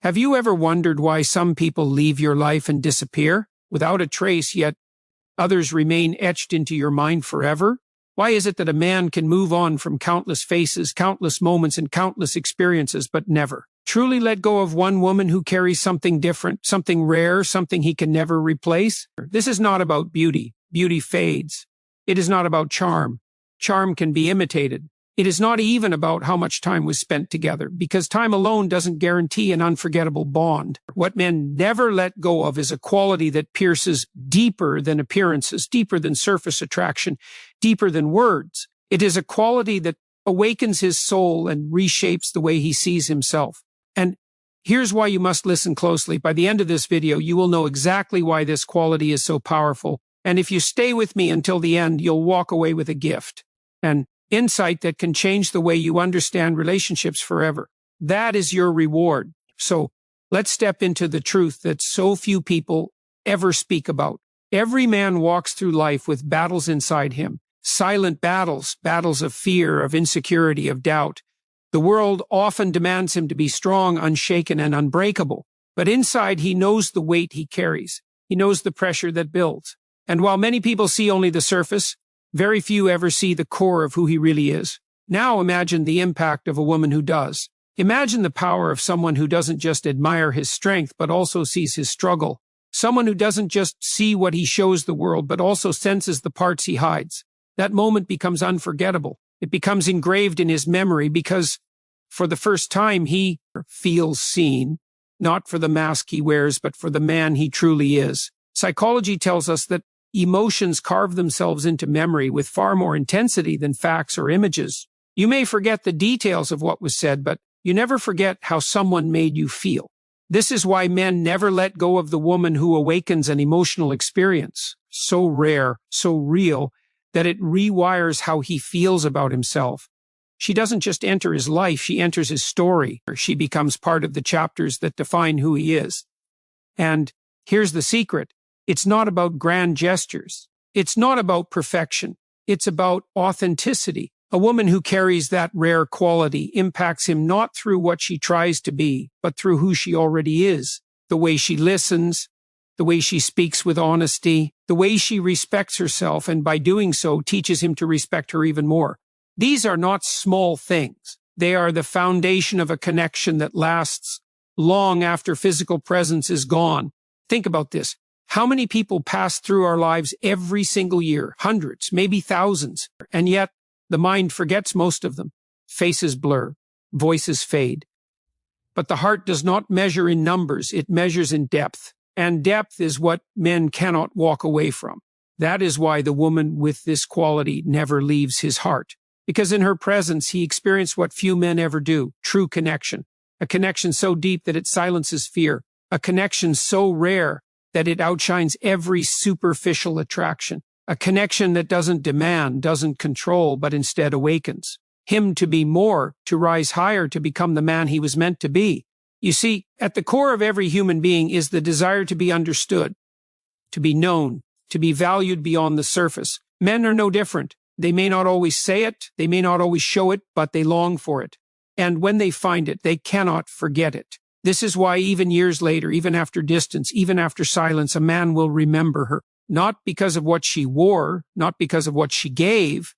Have you ever wondered why some people leave your life and disappear without a trace, yet others remain etched into your mind forever? Why is it that a man can move on from countless faces, countless moments, and countless experiences, but never truly let go of one woman who carries something different, something rare, something he can never replace? This is not about beauty. Beauty fades. It is not about charm. Charm can be imitated. It is not even about how much time was spent together, because time alone doesn't guarantee an unforgettable bond. What men never let go of is a quality that pierces deeper than appearances, deeper than surface attraction, deeper than words. It is a quality that awakens his soul and reshapes the way he sees himself. And here's why you must listen closely. By the end of this video, you will know exactly why this quality is so powerful. And if you stay with me until the end, you'll walk away with a gift. And insight that can change the way you understand relationships forever. That is your reward. So let's step into the truth that so few people ever speak about. Every man walks through life with battles inside him. Silent battles, battles of fear, of insecurity, of doubt. The world often demands him to be strong, unshaken, and unbreakable. But inside he knows the weight he carries. He knows the pressure that builds. And while many people see only the surface, very few ever see the core of who he really is. Now imagine the impact of a woman who does. Imagine the power of someone who doesn't just admire his strength, but also sees his struggle. Someone who doesn't just see what he shows the world, but also senses the parts he hides. That moment becomes unforgettable. It becomes engraved in his memory because, for the first time, he feels seen, not for the mask he wears, but for the man he truly is. Psychology tells us that emotions carve themselves into memory with far more intensity than facts or images. You may forget the details of what was said, but you never forget how someone made you feel. This is why men never let go of the woman who awakens an emotional experience, so rare, so real, that it rewires how he feels about himself. She doesn't just enter his life, she enters his story. She becomes part of the chapters that define who he is. And here's the secret. It's not about grand gestures. It's not about perfection. It's about authenticity. A woman who carries that rare quality impacts him not through what she tries to be, but through who she already is. The way she listens, the way she speaks with honesty, the way she respects herself, and by doing so teaches him to respect her even more. These are not small things. They are the foundation of a connection that lasts long after physical presence is gone. Think about this. How many people pass through our lives every single year? Hundreds, maybe thousands. And yet, the mind forgets most of them. Faces blur, voices fade. But the heart does not measure in numbers, it measures in depth. And depth is what men cannot walk away from. That is why the woman with this quality never leaves his heart. Because in her presence, he experienced what few men ever do, true connection. A connection so deep that it silences fear. A connection so rare that it outshines every superficial attraction. A connection that doesn't demand, doesn't control, but instead awakens him to be more, to rise higher, to become the man he was meant to be. You see, at the core of every human being is the desire to be understood, to be known, to be valued beyond the surface. Men are no different. They may not always say it, they may not always show it, but they long for it. And when they find it, they cannot forget it. This is why even years later, even after distance, even after silence, a man will remember her. Not because of what she wore, not because of what she gave,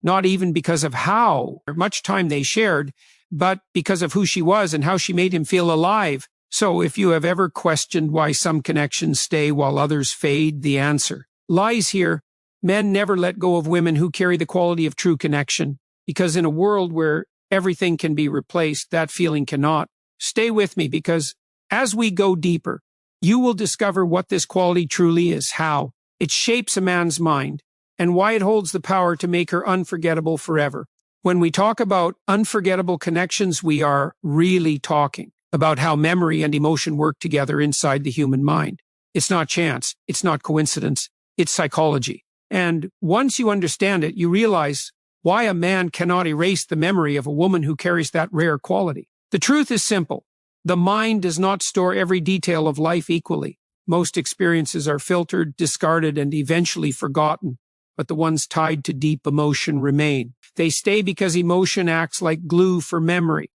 not even because of how much time they shared, but because of who she was and how she made him feel alive. So if you have ever questioned why some connections stay while others fade, the answer lies here. Men never let go of women who carry the quality of true connection, because in a world where everything can be replaced, that feeling cannot. Stay with me, because as we go deeper, you will discover what this quality truly is, how it shapes a man's mind, and why it holds the power to make her unforgettable forever. When we talk about unforgettable connections, we are really talking about how memory and emotion work together inside the human mind. It's not chance, it's not coincidence, it's psychology. And once you understand it, you realize why a man cannot erase the memory of a woman who carries that rare quality. The truth is simple. The mind does not store every detail of life equally. Most experiences are filtered, discarded, and eventually forgotten, but the ones tied to deep emotion remain. They stay because emotion acts like glue for memory.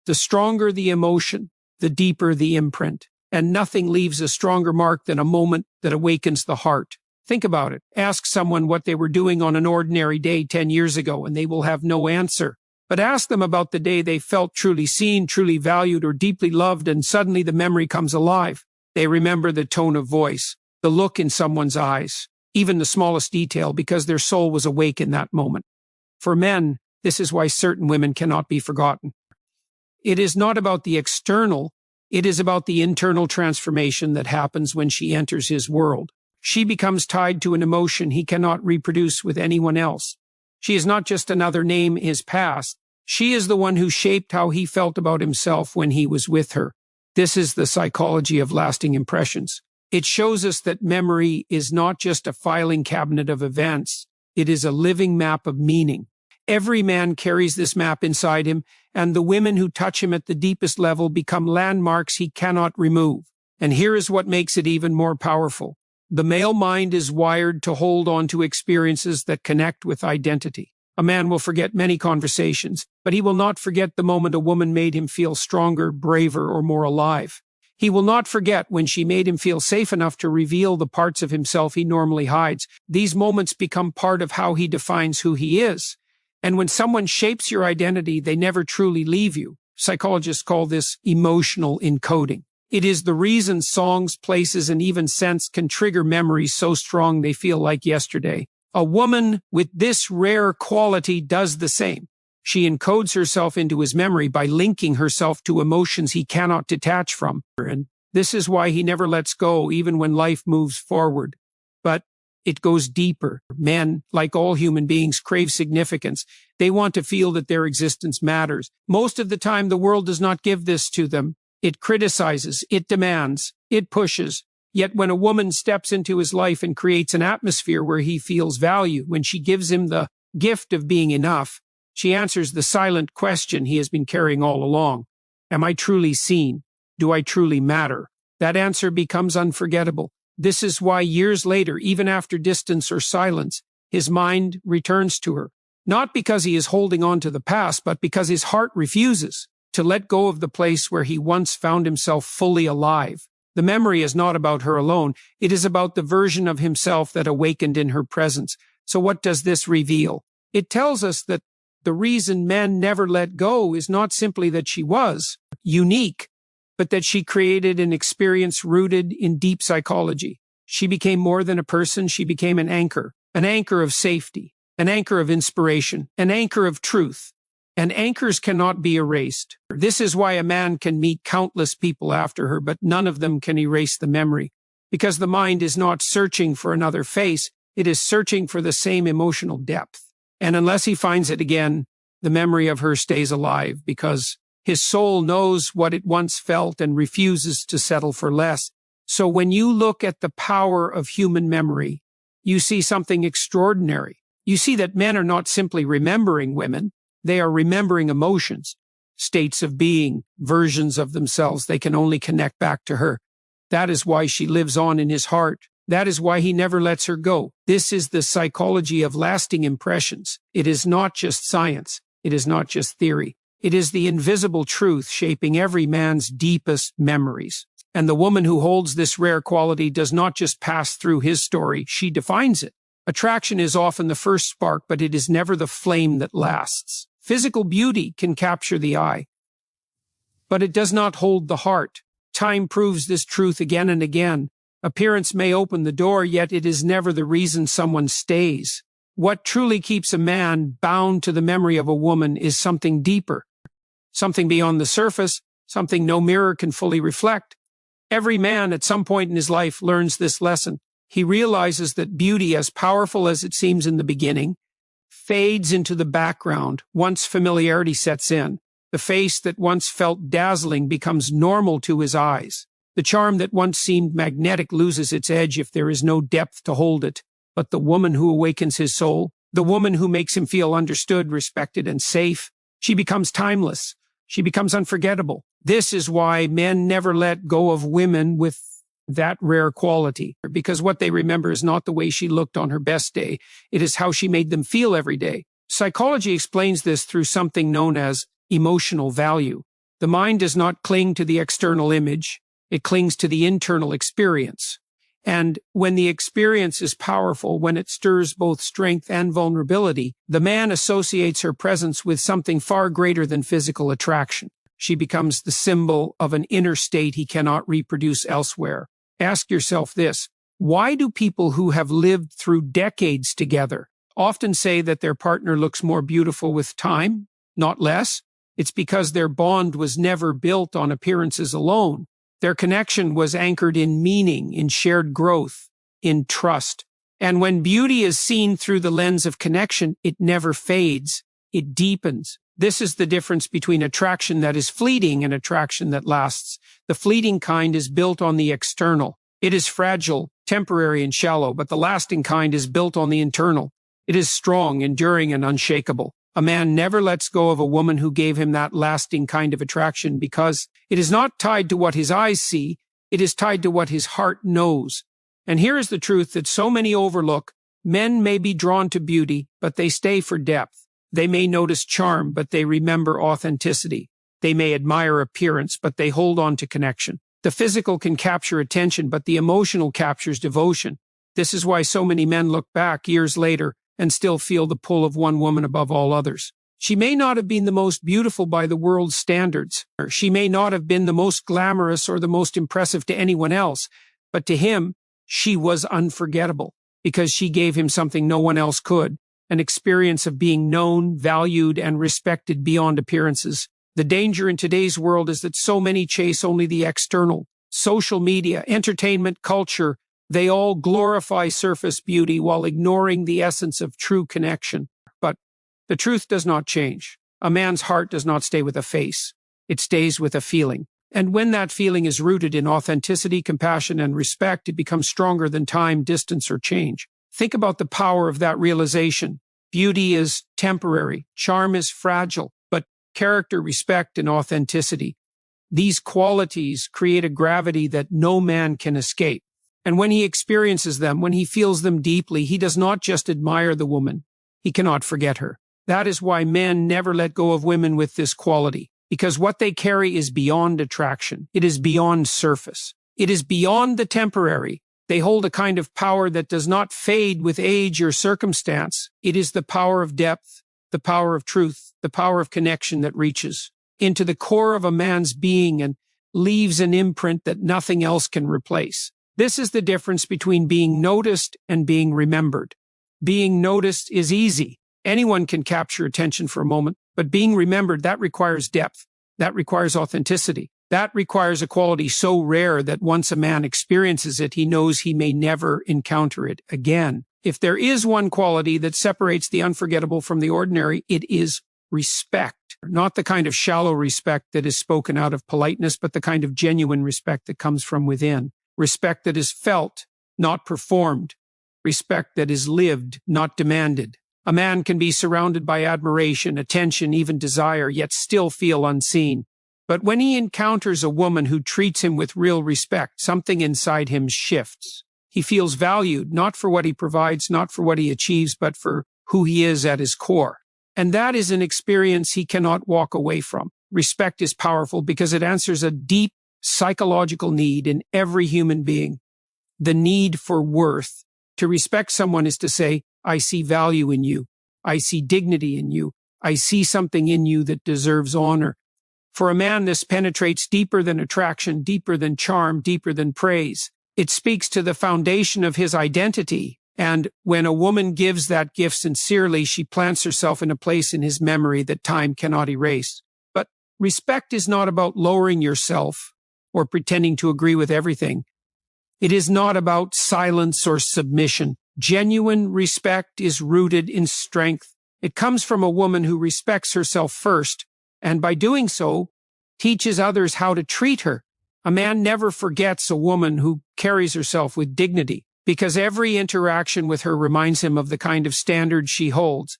The stronger the emotion, the deeper the imprint. And nothing leaves a stronger mark than a moment that awakens the heart. Think about it. Ask someone what they were doing on an ordinary day 10 years ago, and they will have no answer. But ask them about the day they felt truly seen, truly valued, or deeply loved, and suddenly the memory comes alive. They remember the tone of voice, the look in someone's eyes, even the smallest detail, because their soul was awake in that moment. For men, this is why certain women cannot be forgotten. It is not about the external, it is about the internal transformation that happens when she enters his world. She becomes tied to an emotion he cannot reproduce with anyone else. She is not just another name in his past. She is the one who shaped how he felt about himself when he was with her. This is the psychology of lasting impressions. It shows us that memory is not just a filing cabinet of events. It is a living map of meaning. Every man carries this map inside him, and the women who touch him at the deepest level become landmarks he cannot remove. And here is what makes it even more powerful. The male mind is wired to hold on to experiences that connect with identity. A man will forget many conversations, but he will not forget the moment a woman made him feel stronger, braver, or more alive. He will not forget when she made him feel safe enough to reveal the parts of himself he normally hides. These moments become part of how he defines who he is. And when someone shapes your identity, they never truly leave you. Psychologists call this emotional encoding. It is the reason songs, places, and even scents can trigger memories so strong they feel like yesterday. A woman with this rare quality does the same. She encodes herself into his memory by linking herself to emotions he cannot detach from. And this is why he never lets go, even when life moves forward. But it goes deeper. Men, like all human beings, crave significance. They want to feel that their existence matters. Most of the time, the world does not give this to them. It criticizes, it demands, it pushes. Yet when a woman steps into his life and creates an atmosphere where he feels value, when she gives him the gift of being enough, she answers the silent question he has been carrying all along. Am I truly seen? Do I truly matter? That answer becomes unforgettable. This is why years later, even after distance or silence, his mind returns to her. Not because he is holding on to the past, but because his heart refuses to let go of the place where he once found himself fully alive. The memory is not about her alone. It is about the version of himself that awakened in her presence. So what does this reveal? It tells us that the reason men never let go is not simply that she was unique, but that she created an experience rooted in deep psychology. She became more than a person. She became an anchor of safety, an anchor of inspiration, an anchor of truth. And anchors cannot be erased. This is why a man can meet countless people after her, but none of them can erase the memory. Because the mind is not searching for another face, it is searching for the same emotional depth. And unless he finds it again, the memory of her stays alive, because his soul knows what it once felt and refuses to settle for less. So when you look at the power of human memory, you see something extraordinary. You see that men are not simply remembering women. They are remembering emotions, states of being, versions of themselves. They can only connect back to her. That is why she lives on in his heart. That is why he never lets her go. This is the psychology of lasting impressions. It is not just science. It is not just theory. It is the invisible truth shaping every man's deepest memories. And the woman who holds this rare quality does not just pass through his story. She defines it. Attraction is often the first spark, but it is never the flame that lasts. Physical beauty can capture the eye, but it does not hold the heart. Time proves this truth again and again. Appearance may open the door, yet it is never the reason someone stays. What truly keeps a man bound to the memory of a woman is something deeper, something beyond the surface, something no mirror can fully reflect. Every man at some point in his life learns this lesson. He realizes that beauty, as powerful as it seems in the beginning, fades into the background once familiarity sets in. The face that once felt dazzling becomes normal to his eyes. The charm that once seemed magnetic loses its edge if there is no depth to hold it. But the woman who awakens his soul, the woman who makes him feel understood, respected, and safe, she becomes timeless. She becomes unforgettable. This is why men never let go of women with that rare quality, because what they remember is not the way she looked on her best day. It is how she made them feel every day. Psychology explains this through something known as emotional value. The mind does not cling to the external image. It clings to the internal experience. And when the experience is powerful, when it stirs both strength and vulnerability, the man associates her presence with something far greater than physical attraction. She becomes the symbol of an inner state he cannot reproduce elsewhere. Ask yourself this: why do people who have lived through decades together often say that their partner looks more beautiful with time, not less? It's because their bond was never built on appearances alone. Their connection was anchored in meaning, in shared growth, in trust. And when beauty is seen through the lens of connection, it never fades. It deepens. This is the difference between attraction that is fleeting and attraction that lasts. The fleeting kind is built on the external. It is fragile, temporary, and shallow, but the lasting kind is built on the internal. It is strong, enduring, and unshakable. A man never lets go of a woman who gave him that lasting kind of attraction because it is not tied to what his eyes see, it is tied to what his heart knows. And here is the truth that so many overlook. Men may be drawn to beauty, but they stay for depth. They may notice charm, but they remember authenticity. They may admire appearance, but they hold on to connection. The physical can capture attention, but the emotional captures devotion. This is why so many men look back years later and still feel the pull of one woman above all others. She may not have been the most beautiful by the world's standards. She may not have been the most glamorous or the most impressive to anyone else, but to him, she was unforgettable because she gave him something no one else could, an experience of being known, valued, and respected beyond appearances. The danger in today's world is that so many chase only the external. Social media, entertainment, culture, they all glorify surface beauty while ignoring the essence of true connection. But the truth does not change. A man's heart does not stay with a face. It stays with a feeling. And when that feeling is rooted in authenticity, compassion, and respect, it becomes stronger than time, distance, or change. Think about the power of that realization. Beauty is temporary. Charm is fragile. But character, respect, and authenticity, these qualities create a gravity that no man can escape. And when he experiences them, when he feels them deeply, he does not just admire the woman. He cannot forget her. That is why men never let go of women with this quality, because what they carry is beyond attraction. It is beyond surface. It is beyond the temporary. They hold a kind of power that does not fade with age or circumstance. It is the power of depth, the power of truth, the power of connection that reaches into the core of a man's being and leaves an imprint that nothing else can replace. This is the difference between being noticed and being remembered. Being noticed is easy. Anyone can capture attention for a moment, but being remembered, that requires depth. That requires authenticity. That requires a quality so rare that once a man experiences it, he knows he may never encounter it again. If there is one quality that separates the unforgettable from the ordinary, it is respect. Not the kind of shallow respect that is spoken out of politeness, but the kind of genuine respect that comes from within. Respect that is felt, not performed. Respect that is lived, not demanded. A man can be surrounded by admiration, attention, even desire, yet still feel unseen. But when he encounters a woman who treats him with real respect, something inside him shifts. He feels valued, not for what he provides, not for what he achieves, but for who he is at his core. And that is an experience he cannot walk away from. Respect is powerful because it answers a deep psychological need in every human being. The need for worth. To respect someone is to say, I see value in you. I see dignity in you. I see something in you that deserves honor. For a man, this penetrates deeper than attraction, deeper than charm, deeper than praise. It speaks to the foundation of his identity. And when a woman gives that gift sincerely, she plants herself in a place in his memory that time cannot erase. But respect is not about lowering yourself or pretending to agree with everything. It is not about silence or submission. Genuine respect is rooted in strength. It comes from a woman who respects herself first, and by doing so, teaches others how to treat her. A man never forgets a woman who carries herself with dignity, because every interaction with her reminds him of the kind of standard she holds,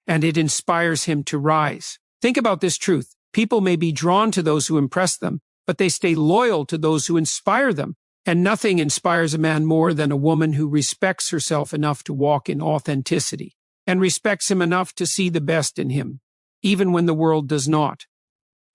and it inspires him to rise. Think about this truth. People may be drawn to those who impress them, but they stay loyal to those who inspire them. And nothing inspires a man more than a woman who respects herself enough to walk in authenticity and respects him enough to see the best in him, even when the world does not.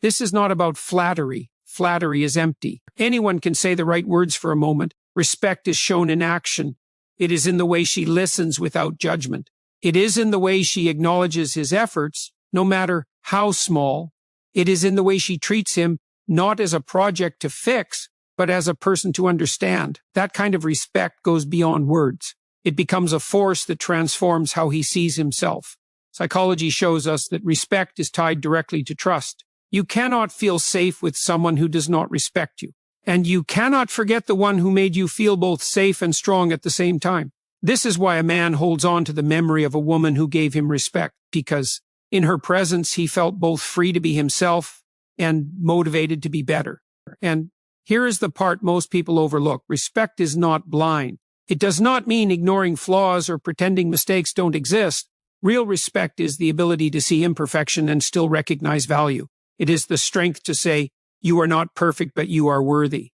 This is not about flattery. Flattery is empty. Anyone can say the right words for a moment. Respect is shown in action. It is in the way she listens without judgment. It is in the way she acknowledges his efforts, no matter how small. It is in the way she treats him not as a project to fix, but as a person to understand. That kind of respect goes beyond words. It becomes a force that transforms how he sees himself. Psychology shows us that respect is tied directly to trust. You cannot feel safe with someone who does not respect you. And you cannot forget the one who made you feel both safe and strong at the same time. This is why a man holds on to the memory of a woman who gave him respect, because in her presence he felt both free to be himself and motivated to be better. And here is the part most people overlook. Respect is not blind. It does not mean ignoring flaws or pretending mistakes don't exist. Real respect is the ability to see imperfection and still recognize value. It is the strength to say, you are not perfect, but you are worthy.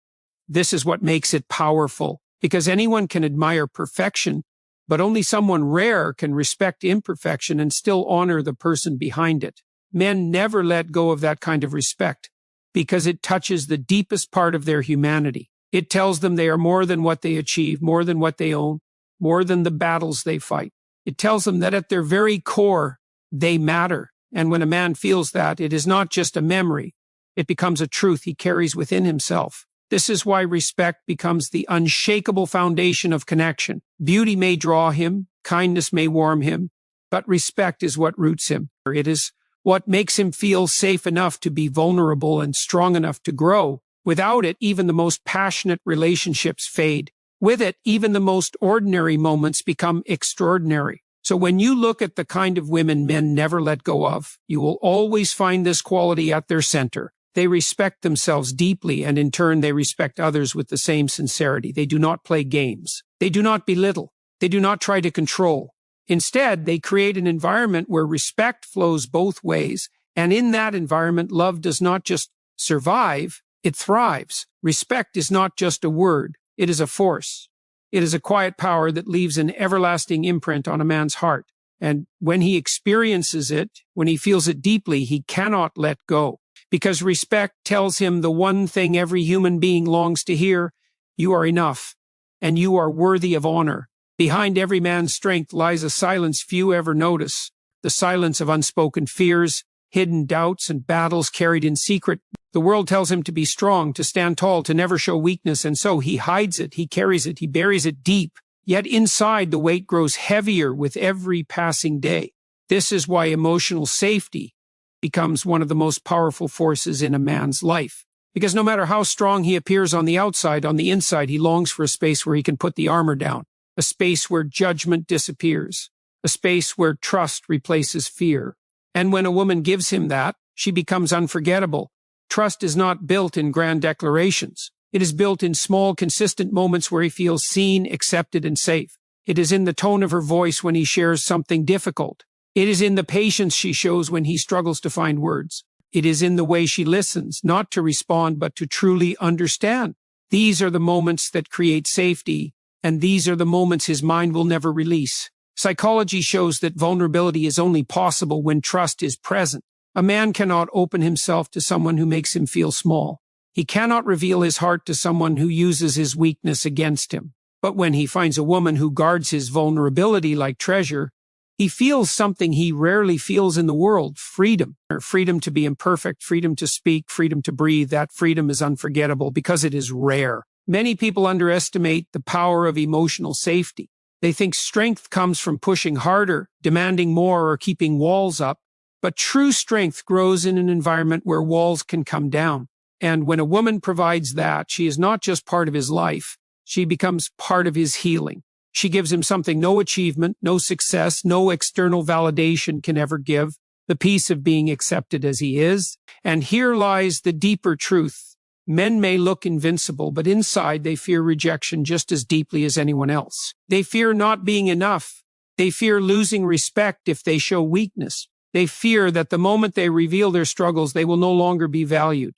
This is what makes it powerful, because anyone can admire perfection, but only someone rare can respect imperfection and still honor the person behind it. Men never let go of that kind of respect, because it touches the deepest part of their humanity. It tells them they are more than what they achieve, more than what they own, more than the battles they fight. It tells them that at their very core, they matter. And when a man feels that, it is not just a memory. It becomes a truth he carries within himself. This is why respect becomes the unshakable foundation of connection. Beauty may draw him, kindness may warm him, but respect is what roots him. It is what makes him feel safe enough to be vulnerable and strong enough to grow. Without it, even the most passionate relationships fade. With it, even the most ordinary moments become extraordinary. So when you look at the kind of women men never let go of, you will always find this quality at their center. They respect themselves deeply, and in turn they respect others with the same sincerity. They do not play games. They do not belittle. They do not try to control. Instead, they create an environment where respect flows both ways, and in that environment, love does not just survive, it thrives. Respect is not just a word, it is a force. It is a quiet power that leaves an everlasting imprint on a man's heart. And when he experiences it, when he feels it deeply, he cannot let go. Because respect tells him the one thing every human being longs to hear: you are enough, and you are worthy of honor. Behind every man's strength lies a silence few ever notice, the silence of unspoken fears, hidden doubts, and battles carried in secret. The world tells him to be strong, to stand tall, to never show weakness, and so he hides it, he carries it, he buries it deep. Yet inside, the weight grows heavier with every passing day. This is why emotional safety becomes one of the most powerful forces in a man's life. Because no matter how strong he appears on the outside, on the inside, he longs for a space where he can put the armor down, a space where judgment disappears, a space where trust replaces fear. And when a woman gives him that, she becomes unforgettable. Trust is not built in grand declarations. It is built in small, consistent moments where he feels seen, accepted, and safe. It is in the tone of her voice when he shares something difficult. It is in the patience she shows when he struggles to find words. It is in the way she listens, not to respond, but to truly understand. These are the moments that create safety, and these are the moments his mind will never release. Psychology shows that vulnerability is only possible when trust is present. A man cannot open himself to someone who makes him feel small. He cannot reveal his heart to someone who uses his weakness against him. But when he finds a woman who guards his vulnerability like treasure, he feels something he rarely feels in the world: freedom. Freedom to be imperfect, freedom to speak, freedom to breathe. That freedom is unforgettable because it is rare. Many people underestimate the power of emotional safety. They think strength comes from pushing harder, demanding more, or keeping walls up. But true strength grows in an environment where walls can come down. And when a woman provides that, she is not just part of his life, she becomes part of his healing. She gives him something no achievement, no success, no external validation can ever give: the peace of being accepted as he is. And here lies the deeper truth. Men may look invincible, but inside they fear rejection just as deeply as anyone else. They fear not being enough. They fear losing respect if they show weakness. They fear that the moment they reveal their struggles, they will no longer be valued.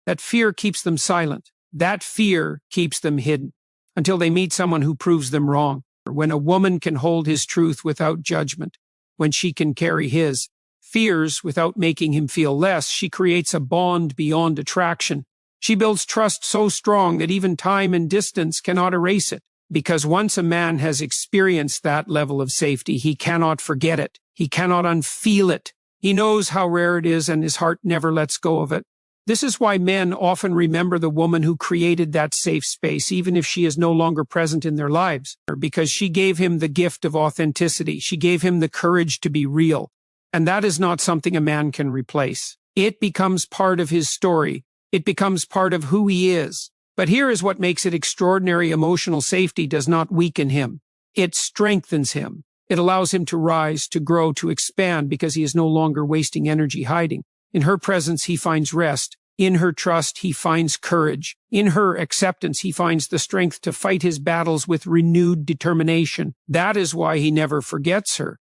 That fear keeps them silent. That fear keeps them hidden until they meet someone who proves them wrong. When a woman can hold his truth without judgment, when she can carry his, fears without making him feel less. She creates a bond beyond attraction. She builds trust so strong that even time and distance cannot erase it. Because once a man has experienced that level of safety, he cannot forget it. He cannot unfeel it. He knows how rare it is, and his heart never lets go of it. This is why men often remember the woman who created that safe space, even if she is no longer present in their lives, because she gave him the gift of authenticity. She gave him the courage to be real. And that is not something a man can replace. It becomes part of his story. It becomes part of who he is. But here is what makes it extraordinary. Emotional safety does not weaken him. It strengthens him. It allows him to rise, to grow, to expand, because he is no longer wasting energy hiding. In her presence, he finds rest. In her trust, he finds courage. In her acceptance, he finds the strength to fight his battles with renewed determination. That is why he never forgets her,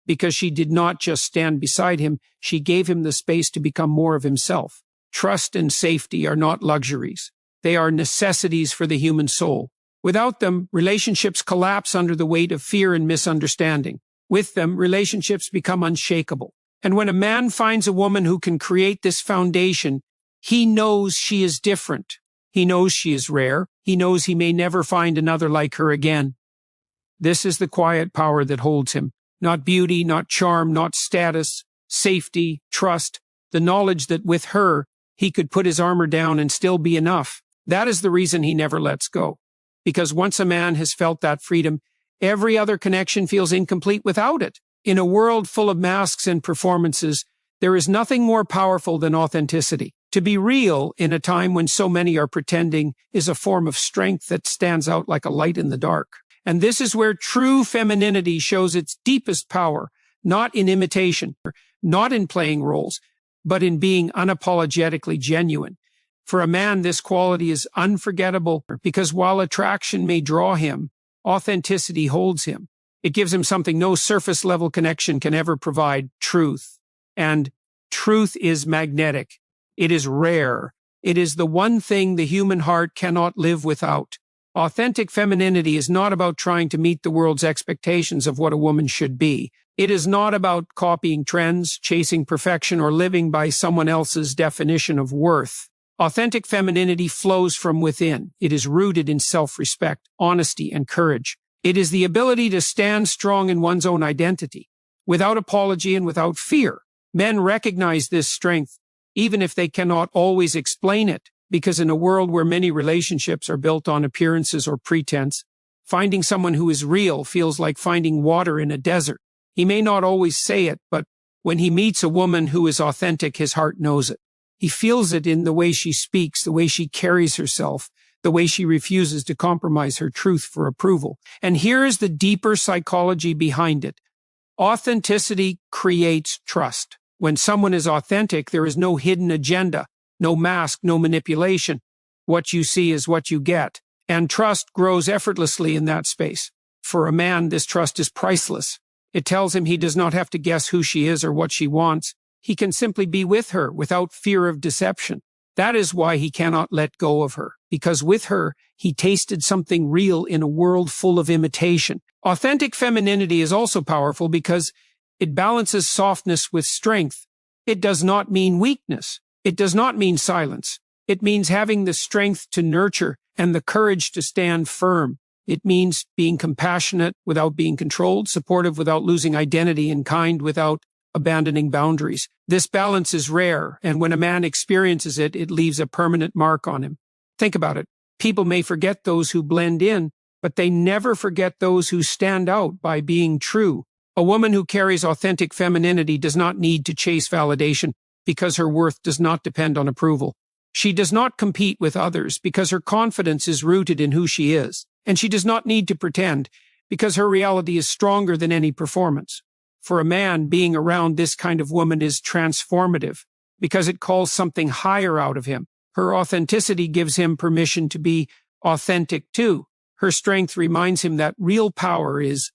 because she did not just stand beside him. She gave him the space to become more of himself. Trust and safety are not luxuries. They are necessities for the human soul. Without them, relationships collapse under the weight of fear and misunderstanding. With them, relationships become unshakable. And when a man finds a woman who can create this foundation, he knows she is different. He knows she is rare. He knows he may never find another like her again. This is the quiet power that holds him. Not beauty, not charm, not status, safety, trust, the knowledge that with her, he could put his armor down and still be enough. That is the reason he never lets go. Because once a man has felt that freedom, every other connection feels incomplete without it. In a world full of masks and performances, there is nothing more powerful than authenticity. To be real in a time when so many are pretending is a form of strength that stands out like a light in the dark. And this is where true femininity shows its deepest power, not in imitation, not in playing roles, but in being unapologetically genuine. For a man, this quality is unforgettable because while attraction may draw him, authenticity holds him. It gives him something no surface-level connection can ever provide: truth. And truth is magnetic. It is rare. It is the one thing the human heart cannot live without. Authentic femininity is not about trying to meet the world's expectations of what a woman should be. It is not about copying trends, chasing perfection, or living by someone else's definition of worth. Authentic femininity flows from within. It is rooted in self-respect, honesty, and courage. It is the ability to stand strong in one's own identity, without apology and without fear. Men recognize this strength, even if they cannot always explain it, because in a world where many relationships are built on appearances or pretense, finding someone who is real feels like finding water in a desert. He may not always say it, but when he meets a woman who is authentic, his heart knows it. He feels it in the way she speaks, the way she carries herself, the way she refuses to compromise her truth for approval. And here is the deeper psychology behind it. Authenticity creates trust. When someone is authentic, there is no hidden agenda, no mask, no manipulation. What you see is what you get. And trust grows effortlessly in that space. For a man, this trust is priceless. It tells him he does not have to guess who she is or what she wants. He can simply be with her without fear of deception. That is why he cannot let go of her, because with her, he tasted something real in a world full of imitation. Authentic femininity is also powerful because it balances softness with strength. It does not mean weakness. It does not mean silence. It means having the strength to nurture and the courage to stand firm. It means being compassionate without being controlled, supportive without losing identity, and kind without abandoning boundaries. This balance is rare, and when a man experiences it, it leaves a permanent mark on him. Think about it. People may forget those who blend in, but they never forget those who stand out by being true. A woman who carries authentic femininity does not need to chase validation because her worth does not depend on approval. She does not compete with others because her confidence is rooted in who she is. And she does not need to pretend because her reality is stronger than any performance. For a man, being around this kind of woman is transformative because it calls something higher out of him. Her authenticity gives him permission to be authentic too. Her strength reminds him that real power is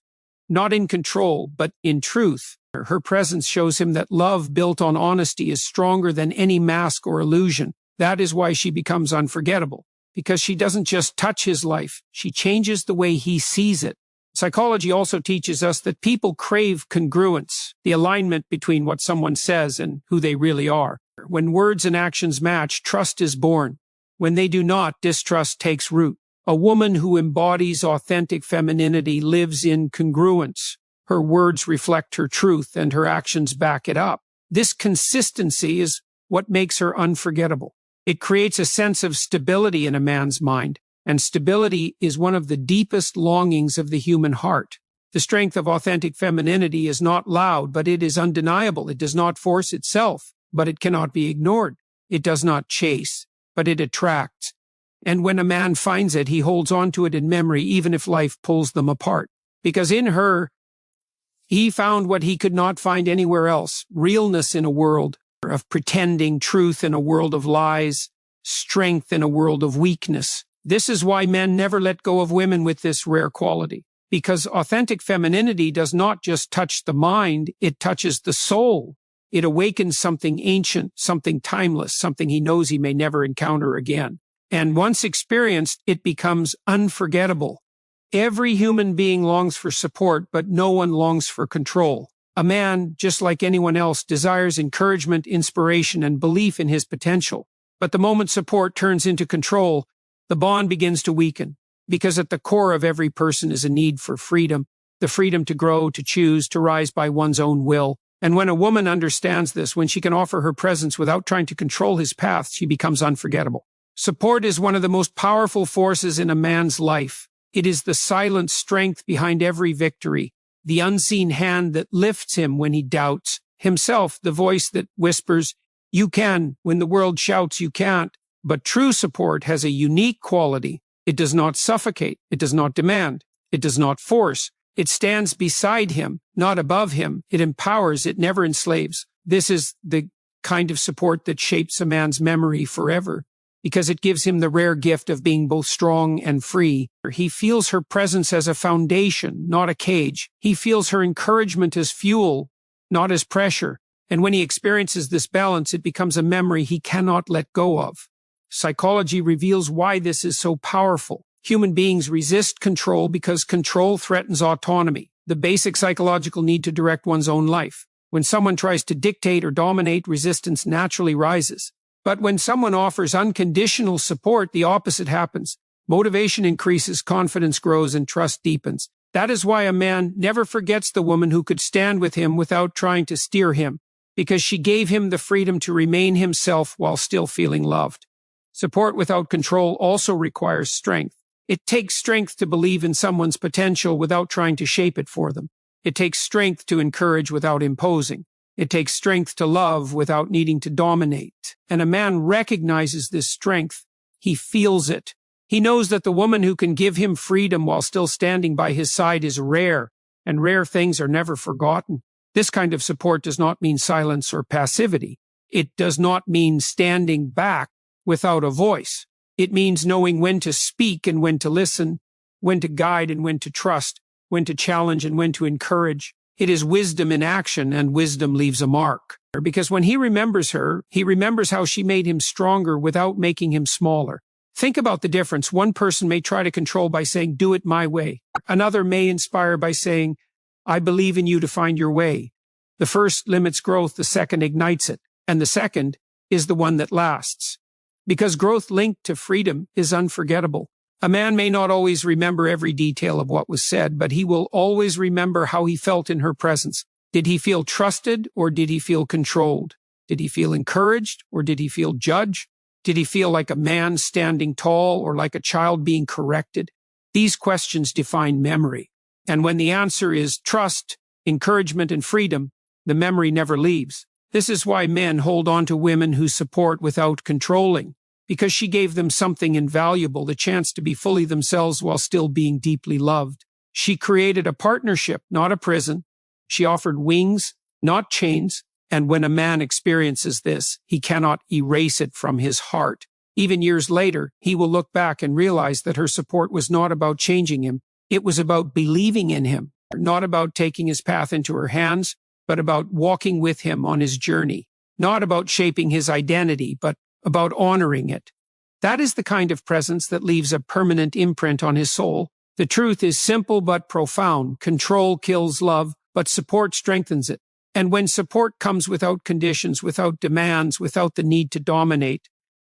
not in control, but in truth. Her presence shows him that love built on honesty is stronger than any mask or illusion. That is why she becomes unforgettable, because she doesn't just touch his life, she changes the way he sees it. Psychology also teaches us that people crave congruence, the alignment between what someone says and who they really are. When words and actions match, trust is born. When they do not, distrust takes root. A woman who embodies authentic femininity lives in congruence. Her words reflect her truth and her actions back it up. This consistency is what makes her unforgettable. It creates a sense of stability in a man's mind, and stability is one of the deepest longings of the human heart. The strength of authentic femininity is not loud, but it is undeniable. It does not force itself, but it cannot be ignored. It does not chase, but it attracts. And when a man finds it, he holds on to it in memory, even if life pulls them apart. Because in her, he found what he could not find anywhere else: realness in a world of pretending, truth in a world of lies, strength in a world of weakness. This is why men never let go of women with this rare quality. Because authentic femininity does not just touch the mind, it touches the soul. It awakens something ancient, something timeless, something he knows he may never encounter again. And once experienced, it becomes unforgettable. Every human being longs for support, but no one longs for control. A man, just like anyone else, desires encouragement, inspiration, and belief in his potential. But the moment support turns into control, the bond begins to weaken. Because at the core of every person is a need for freedom, the freedom to grow, to choose, to rise by one's own will. And when a woman understands this, when she can offer her presence without trying to control his path, she becomes unforgettable. Support is one of the most powerful forces in a man's life. It is the silent strength behind every victory, the unseen hand that lifts him when he doubts himself, the voice that whispers, "You can," when the world shouts, "You can't." But true support has a unique quality. It does not suffocate. It does not demand. It does not force. It stands beside him, not above him. It empowers. It never enslaves. This is the kind of support that shapes a man's memory forever, because it gives him the rare gift of being both strong and free. He feels her presence as a foundation, not a cage. He feels her encouragement as fuel, not as pressure. And when he experiences this balance, it becomes a memory he cannot let go of. Psychology reveals why this is so powerful. Human beings resist control because control threatens autonomy, the basic psychological need to direct one's own life. When someone tries to dictate or dominate, resistance naturally rises. But when someone offers unconditional support, the opposite happens. Motivation increases, confidence grows, and trust deepens. That is why a man never forgets the woman who could stand with him without trying to steer him, because she gave him the freedom to remain himself while still feeling loved. Support without control also requires strength. It takes strength to believe in someone's potential without trying to shape it for them. It takes strength to encourage without imposing. It takes strength to love without needing to dominate. And a man recognizes this strength. He feels it. He knows that the woman who can give him freedom while still standing by his side is rare, and rare things are never forgotten. This kind of support does not mean silence or passivity. It does not mean standing back without a voice. It means knowing when to speak and when to listen, when to guide and when to trust, when to challenge and when to encourage. It is wisdom in action, and wisdom leaves a mark. Because when he remembers her, he remembers how she made him stronger without making him smaller. Think about the difference. One person may try to control by saying, "Do it my way." Another may inspire by saying, "I believe in you to find your way." The first limits growth, the second ignites it, and the second is the one that lasts. Because growth linked to freedom is unforgettable. A man may not always remember every detail of what was said, but he will always remember how he felt in her presence. Did he feel trusted, or did he feel controlled? Did he feel encouraged, or did he feel judged? Did he feel like a man standing tall, or like a child being corrected? These questions define memory. And when the answer is trust, encouragement, and freedom, the memory never leaves. This is why men hold on to women who support without controlling, because she gave them something invaluable, the chance to be fully themselves while still being deeply loved. She created a partnership, not a prison. She offered wings, not chains. And when a man experiences this, he cannot erase it from his heart. Even years later, he will look back and realize that her support was not about changing him. It was about believing in him, not about taking his path into her hands, but about walking with him on his journey, not about shaping his identity, but about honoring it. That is the kind of presence that leaves a permanent imprint on his soul. The truth is simple but profound. Control kills love, but support strengthens it. And when support comes without conditions, without demands, without the need to dominate,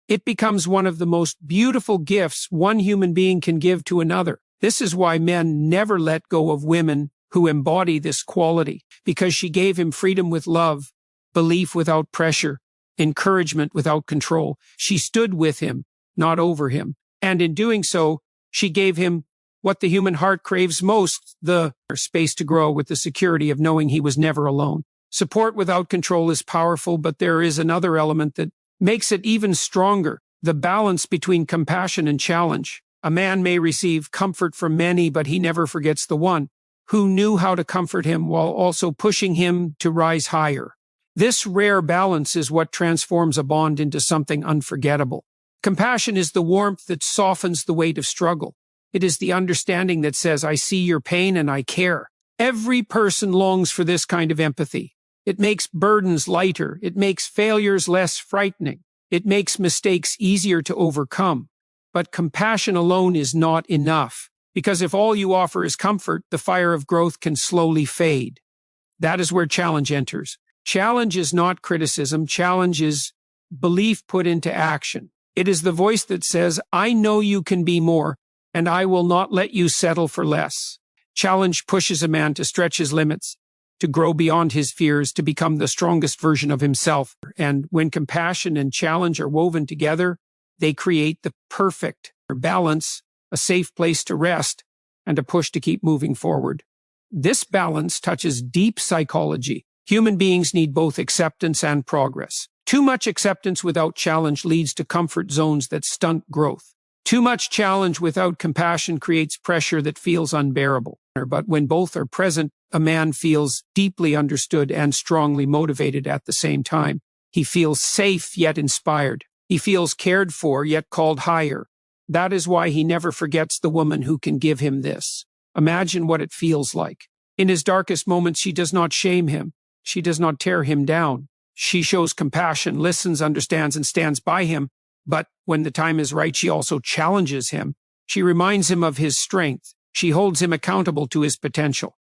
it becomes one of the most beautiful gifts one human being can give to another. This is why men never let go of women who embody this quality, because she gave him freedom with love, belief without pressure, encouragement without control. She stood with him, not over him. And in doing so, she gave him what the human heart craves most, the space to grow with the security of knowing he was never alone. Support without control is powerful, but there is another element that makes it even stronger, the balance between compassion and challenge. A man may receive comfort from many, but he never forgets the one who knew how to comfort him while also pushing him to rise higher. This rare balance is what transforms a bond into something unforgettable. Compassion is the warmth that softens the weight of struggle. It is the understanding that says, I see your pain and I care. Every person longs for this kind of empathy. It makes burdens lighter. It makes failures less frightening. It makes mistakes easier to overcome. But compassion alone is not enough, because if all you offer is comfort, the fire of growth can slowly fade. That is where challenge enters. Challenge is not criticism. Challenge is belief put into action. It is the voice that says, I know you can be more, and I will not let you settle for less. Challenge pushes a man to stretch his limits, to grow beyond his fears, to become the strongest version of himself. And when compassion and challenge are woven together, they create the perfect balance, a safe place to rest, and a push to keep moving forward. This balance touches deep psychology. Human beings need both acceptance and progress. Too much acceptance without challenge leads to comfort zones that stunt growth. Too much challenge without compassion creates pressure that feels unbearable. But when both are present, a man feels deeply understood and strongly motivated at the same time. He feels safe yet inspired. He feels cared for yet called higher. That is why he never forgets the woman who can give him this. Imagine what it feels like. In his darkest moments, she does not shame him. She does not tear him down. She shows compassion, listens, understands, and stands by him. But when the time is right, she also challenges him. She reminds him of his strength. She holds him accountable to his potential.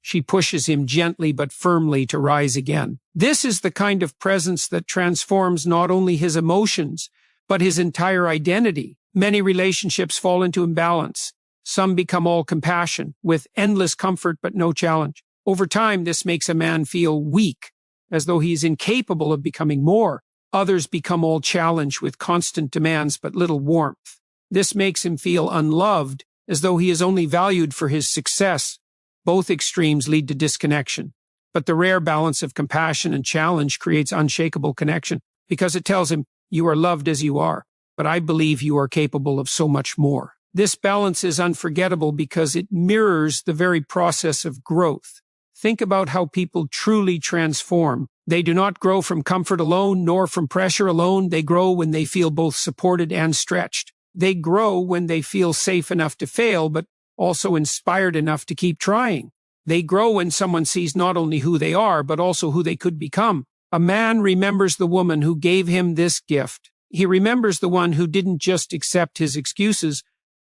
She pushes him gently but firmly to rise again. This is the kind of presence that transforms not only his emotions, but his entire identity. Many relationships fall into imbalance. Some become all compassion, with endless comfort but no challenge. Over time, this makes a man feel weak, as though he is incapable of becoming more. Others become all challenge with constant demands but little warmth. This makes him feel unloved, as though he is only valued for his success. Both extremes lead to disconnection. But the rare balance of compassion and challenge creates unshakable connection, because it tells him, you are loved as you are, but I believe you are capable of so much more. This balance is unforgettable because it mirrors the very process of growth. Think about how people truly transform. They do not grow from comfort alone, nor from pressure alone. They grow when they feel both supported and stretched. They grow when they feel safe enough to fail, but also inspired enough to keep trying. They grow when someone sees not only who they are, but also who they could become. A man remembers the woman who gave him this gift. He remembers the one who didn't just accept his excuses,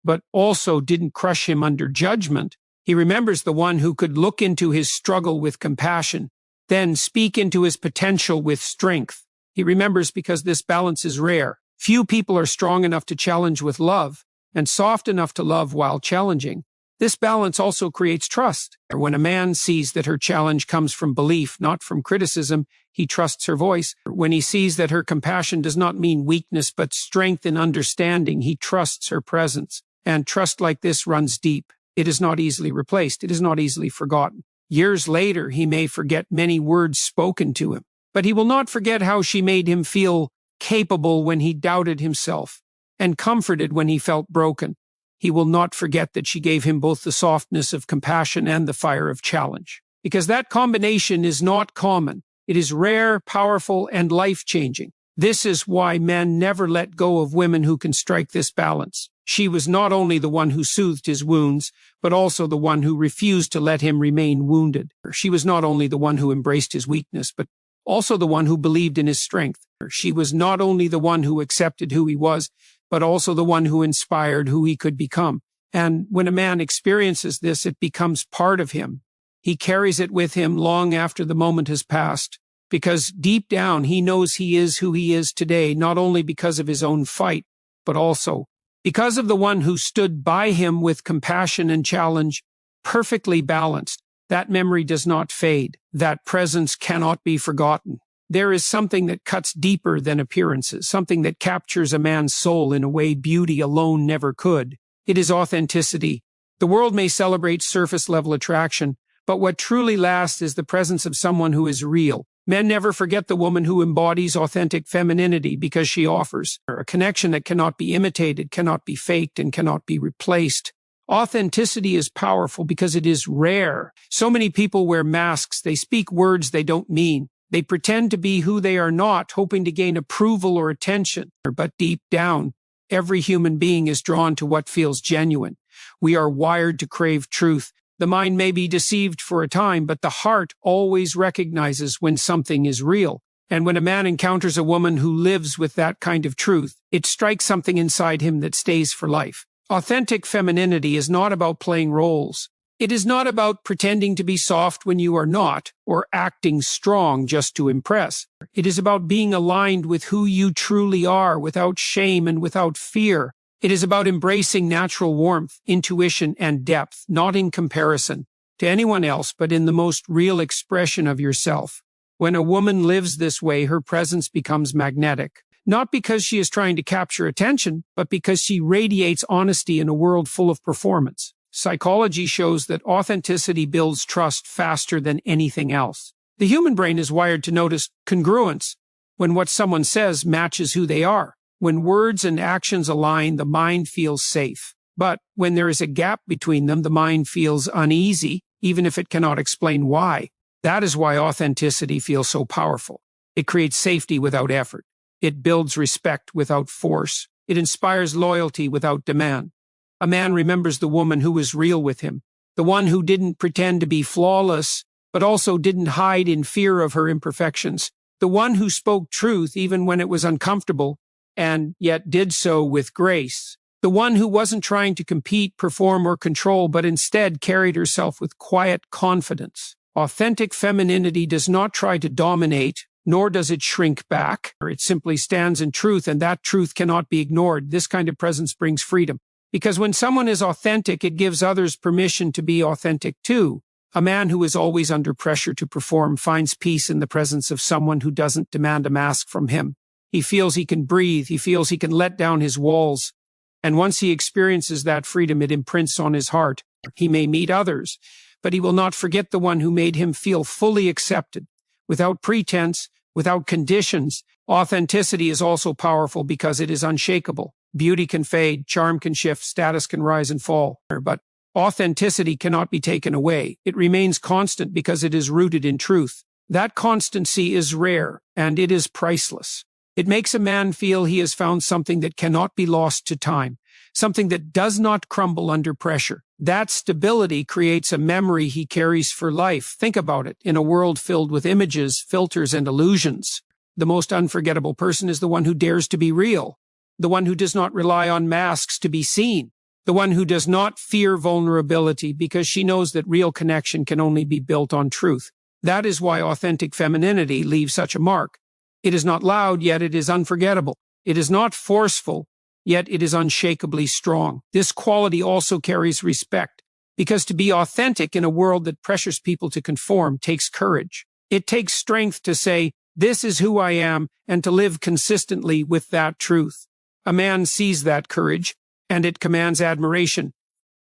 but also didn't crush him under judgment. He remembers the one who could look into his struggle with compassion, then speak into his potential with strength. He remembers because this balance is rare. Few people are strong enough to challenge with love, and soft enough to love while challenging. This balance also creates trust. When a man sees that her challenge comes from belief, not from criticism, he trusts her voice. When he sees that her compassion does not mean weakness, but strength and understanding, he trusts her presence. And trust like this runs deep. It is not easily replaced. It is not easily forgotten. Years later, he may forget many words spoken to him, but he will not forget how she made him feel capable when he doubted himself, and comforted when he felt broken. He will not forget that she gave him both the softness of compassion and the fire of challenge. Because that combination is not common. It is rare, powerful, and life-changing. This is why men never let go of women who can strike this balance. She was not only the one who soothed his wounds, but also the one who refused to let him remain wounded. She was not only the one who embraced his weakness, but also the one who believed in his strength. She was not only the one who accepted who he was, but also the one who inspired who he could become. And when a man experiences this, it becomes part of him. He carries it with him long after the moment has passed, because deep down he knows he is who he is today, not only because of his own fight, but also because of the one who stood by him with compassion and challenge, perfectly balanced. That memory does not fade. That presence cannot be forgotten. There is something that cuts deeper than appearances, something that captures a man's soul in a way beauty alone never could. It is authenticity. The world may celebrate surface-level attraction, but what truly lasts is the presence of someone who is real. Men never forget the woman who embodies authentic femininity because she offers a connection that cannot be imitated, cannot be faked, and cannot be replaced. Authenticity is powerful because it is rare. So many people wear masks. They speak words they don't mean. They pretend to be who they are not, hoping to gain approval or attention. But deep down, every human being is drawn to what feels genuine. We are wired to crave truth. The mind may be deceived for a time, but the heart always recognizes when something is real. And when a man encounters a woman who lives with that kind of truth, it strikes something inside him that stays for life. Authentic femininity is not about playing roles. It is not about pretending to be soft when you are not, or acting strong just to impress. It is about being aligned with who you truly are, without shame and without fear. It is about embracing natural warmth, intuition, and depth, not in comparison to anyone else, but in the most real expression of yourself. When a woman lives this way, her presence becomes magnetic. Not because she is trying to capture attention, but because she radiates honesty in a world full of performance. Psychology shows that authenticity builds trust faster than anything else. The human brain is wired to notice congruence when what someone says matches who they are. When words and actions align, the mind feels safe. But when there is a gap between them, the mind feels uneasy, even if it cannot explain why. That is why authenticity feels so powerful. It creates safety without effort. It builds respect without force. It inspires loyalty without demand. A man remembers the woman who was real with him, the one who didn't pretend to be flawless, but also didn't hide in fear of her imperfections, the one who spoke truth even when it was uncomfortable, and yet did so with grace, the one who wasn't trying to compete, perform, or control, but instead carried herself with quiet confidence. Authentic femininity does not try to dominate, nor does it shrink back. It simply stands in truth, and that truth cannot be ignored. This kind of presence brings freedom. Because when someone is authentic, it gives others permission to be authentic too. A man who is always under pressure to perform finds peace in the presence of someone who doesn't demand a mask from him. He feels he can breathe. He feels he can let down his walls. And once he experiences that freedom, it imprints on his heart. He may meet others, but he will not forget the one who made him feel fully accepted, without pretense, without conditions. Authenticity is also powerful because it is unshakable. Beauty can fade, charm can shift, status can rise and fall. But authenticity cannot be taken away. It remains constant because it is rooted in truth. That constancy is rare, and it is priceless. It makes a man feel he has found something that cannot be lost to time, something that does not crumble under pressure. That stability creates a memory he carries for life. Think about it. In a world filled with images, filters, and illusions, the most unforgettable person is the one who dares to be real, the one who does not rely on masks to be seen, the one who does not fear vulnerability because she knows that real connection can only be built on truth. That is why authentic femininity leaves such a mark. It is not loud, yet it is unforgettable. It is not forceful, yet it is unshakably strong. This quality also carries respect, because to be authentic in a world that pressures people to conform takes courage. It takes strength to say, "This is who I am," and to live consistently with that truth. A man sees that courage, and it commands admiration.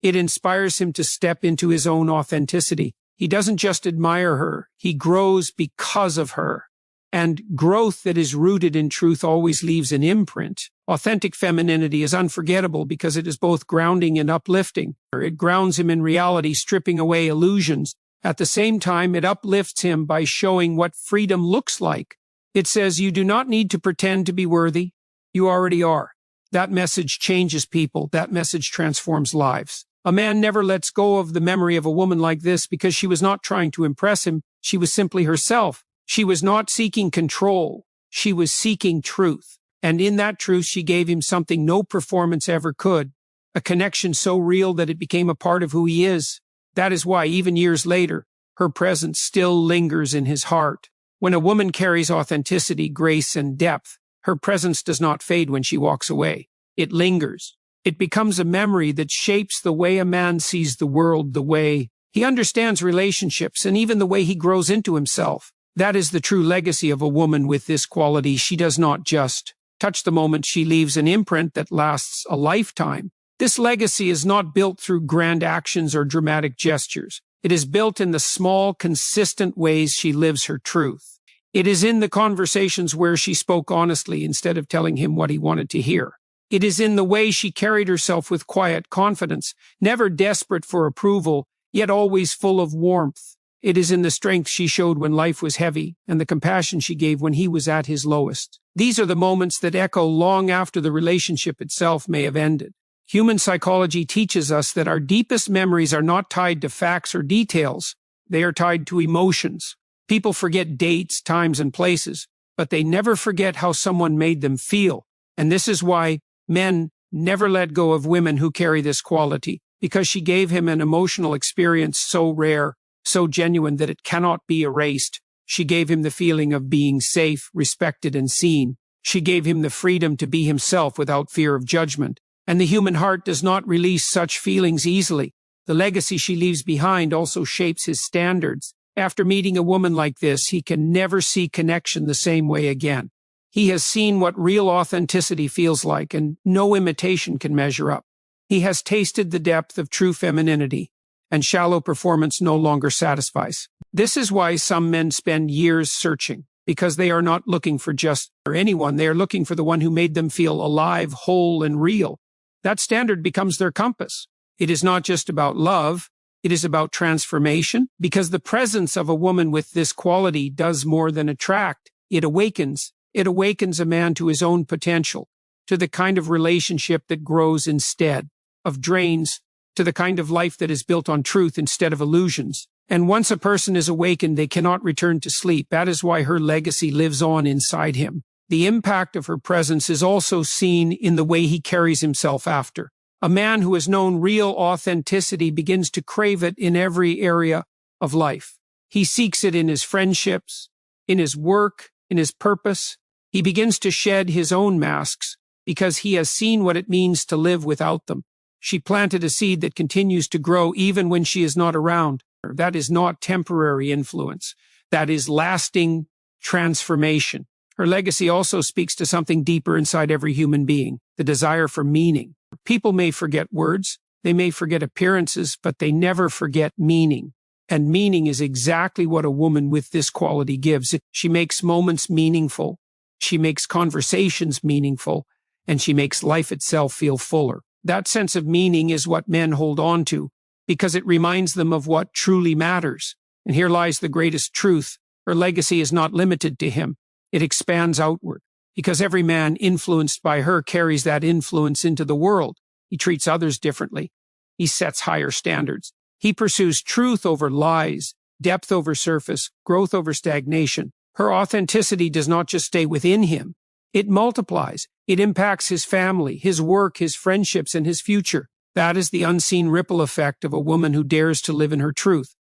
It inspires him to step into his own authenticity. He doesn't just admire her, he grows because of her. And growth that is rooted in truth always leaves an imprint. Authentic femininity is unforgettable because it is both grounding and uplifting. It grounds him in reality, stripping away illusions. At the same time, it uplifts him by showing what freedom looks like. It says, you do not need to pretend to be worthy. You already are. That message changes people. That message transforms lives. A man never lets go of the memory of a woman like this because she was not trying to impress him. She was simply herself. She was not seeking control. She was seeking truth. And in that truth, she gave him something no performance ever could, a connection so real that it became a part of who he is. That is why, even years later, her presence still lingers in his heart. When a woman carries authenticity, grace, and depth, her presence does not fade when she walks away. It lingers. It becomes a memory that shapes the way a man sees the world, the way he understands relationships, and even the way he grows into himself. That is the true legacy of a woman with this quality. She does not just touch the moment, she leaves an imprint that lasts a lifetime. This legacy is not built through grand actions or dramatic gestures. It is built in the small, consistent ways she lives her truth. It is in the conversations where she spoke honestly instead of telling him what he wanted to hear. It is in the way she carried herself with quiet confidence, never desperate for approval, yet always full of warmth. It is in the strength she showed when life was heavy and the compassion she gave when he was at his lowest. These are the moments that echo long after the relationship itself may have ended. Human psychology teaches us that our deepest memories are not tied to facts or details. They are tied to emotions. People forget dates, times, and places, but they never forget how someone made them feel. And this is why men never let go of women who carry this quality, because she gave him an emotional experience so rare, so genuine that it cannot be erased. She gave him the feeling of being safe, respected, and seen. She gave him the freedom to be himself without fear of judgment. And the human heart does not release such feelings easily. The legacy she leaves behind also shapes his standards. After meeting a woman like this, he can never see connection the same way again. He has seen what real authenticity feels like, and no imitation can measure up. He has tasted the depth of true femininity, and shallow performance no longer satisfies. This is why some men spend years searching, because they are not looking for just anyone. They are looking for the one who made them feel alive, whole, and real. That standard becomes their compass. It is not just about love, it is about transformation, because the presence of a woman with this quality does more than attract. It awakens. It awakens a man to his own potential, to the kind of relationship that grows instead of drains, to the kind of life that is built on truth instead of illusions. And once a person is awakened, they cannot return to sleep. That is why her legacy lives on inside him. The impact of her presence is also seen in the way he carries himself after. A man who has known real authenticity begins to crave it in every area of life. He seeks it in his friendships, in his work, in his purpose. He begins to shed his own masks because he has seen what it means to live without them. She planted a seed that continues to grow even when she is not around. That is not temporary influence. That is lasting transformation. Her legacy also speaks to something deeper inside every human being, the desire for meaning. People may forget words, they may forget appearances, but they never forget meaning. And meaning is exactly what a woman with this quality gives. She makes moments meaningful, she makes conversations meaningful, and she makes life itself feel fuller. That sense of meaning is what men hold on to, because it reminds them of what truly matters. And here lies the greatest truth. Her legacy is not limited to him. It expands outward, because every man influenced by her carries that influence into the world. He treats others differently. He sets higher standards. He pursues truth over lies, depth over surface, growth over stagnation. Her authenticity does not just stay within him. It multiplies. It impacts his family, his work, his friendships, and his future. That is the unseen ripple effect of a woman who dares to live in her truth.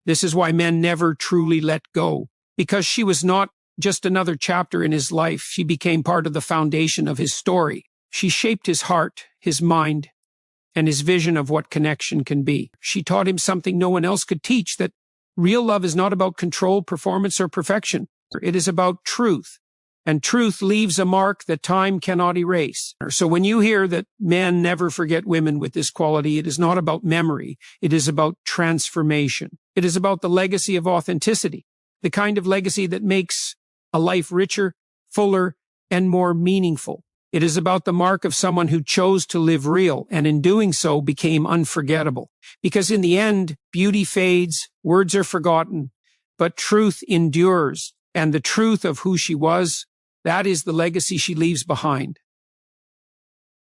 This is why men never truly let go, because she was not just another chapter in his life. She became part of the foundation of his story. She shaped his heart, his mind, and his vision of what connection can be. She taught him something no one else could teach, that real love is not about control, performance, or perfection. It is about truth. And truth leaves a mark that time cannot erase. So when you hear that men never forget women with this quality, it is not about memory. It is about transformation. It is about the legacy of authenticity, the kind of legacy that makes a life richer, fuller, and more meaningful. It is about the mark of someone who chose to live real, and in doing so became unforgettable. Because in the end, beauty fades, words are forgotten, but truth endures. And the truth of who she was, that is the legacy she leaves behind.